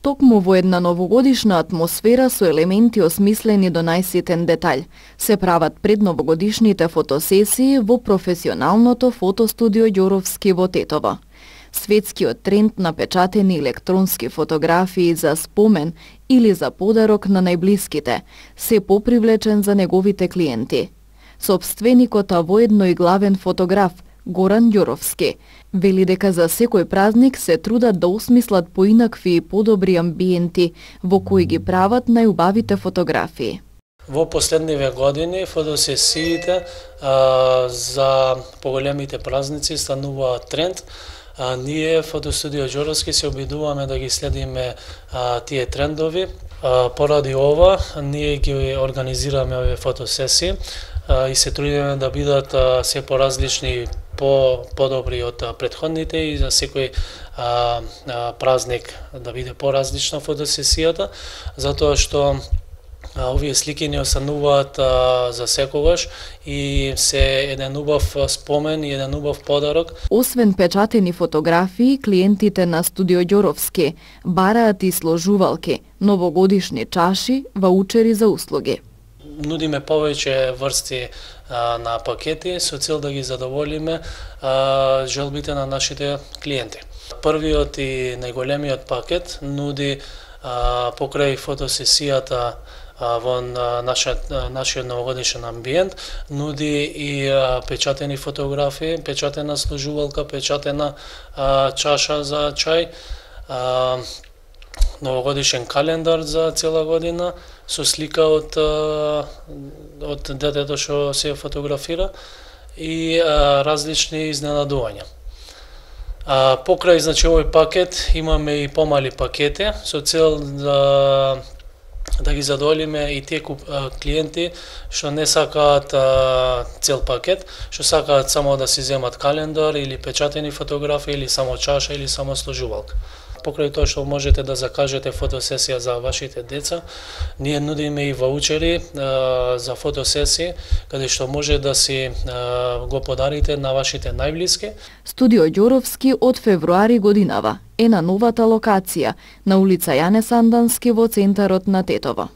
Токму во една новогодишна атмосфера со елементи осмислени до најситен детаљ, се прават предновогодишните фотосесии во професионалното фотостудио Ѓоровски во Тетово. Светскиот тренд на печатени електронски фотографии за спомен или за подарок на најблиските се попривлечен за неговите клиенти. Сопственикот, а воедно и главен фотограф, Горан Ѓоровски, вели дека за секој празник се трудат да осмислат поинакви и подобри амбиенти во кои ги прават најубавите фотографии. Во последниве години фотосесиите за поголемите празници стануваат тренд. Ние, фотостудио Ѓоровски, се обидуваме да ги следиме тие трендови. Поради ова, ние ги организираме овие фотосесии и се трудиме да бидат се поразлични, подобри од претходните и за секој празник да биде поразлична фотосесијата, затоа што овие слики не остануваат за секогаш и се еден убав спомен и еден убав подарок. Освен печатени фотографии, клиентите на студио Ѓоровски бараат и сложувалки, новогодишни чаши, ваучери за услуги. Нудиме повеќе врсти на пакети со цел да ги задоволиме желбите на нашите клиенти. Првиот и најголемиот пакет нуди покрај фотосесијата во нашиот новогодишен амбиент, нуди и печатени фотографии, печатена сложувалка, печатена чаша за чај, новогодишен календар за цела година со слика од детето што се фотографира и различни изненадувања. Покрај овој пакет имаме и помали пакети со цел да ги задоволиме и тие клиенти што не сакаат цел пакет, што сакаат само да си земат календар или печатени фотографии или само чаша или само сложувалка. Покрај тоа што можете да закажете фотосесија за вашите деца, ние нудиме и ваучери за фотосесии, каде што може да си го подарите на вашите најблиски. Студио Ѓоровски од февруари годинава е на новата локација на улица Јане Сандански во центарот на Тетово.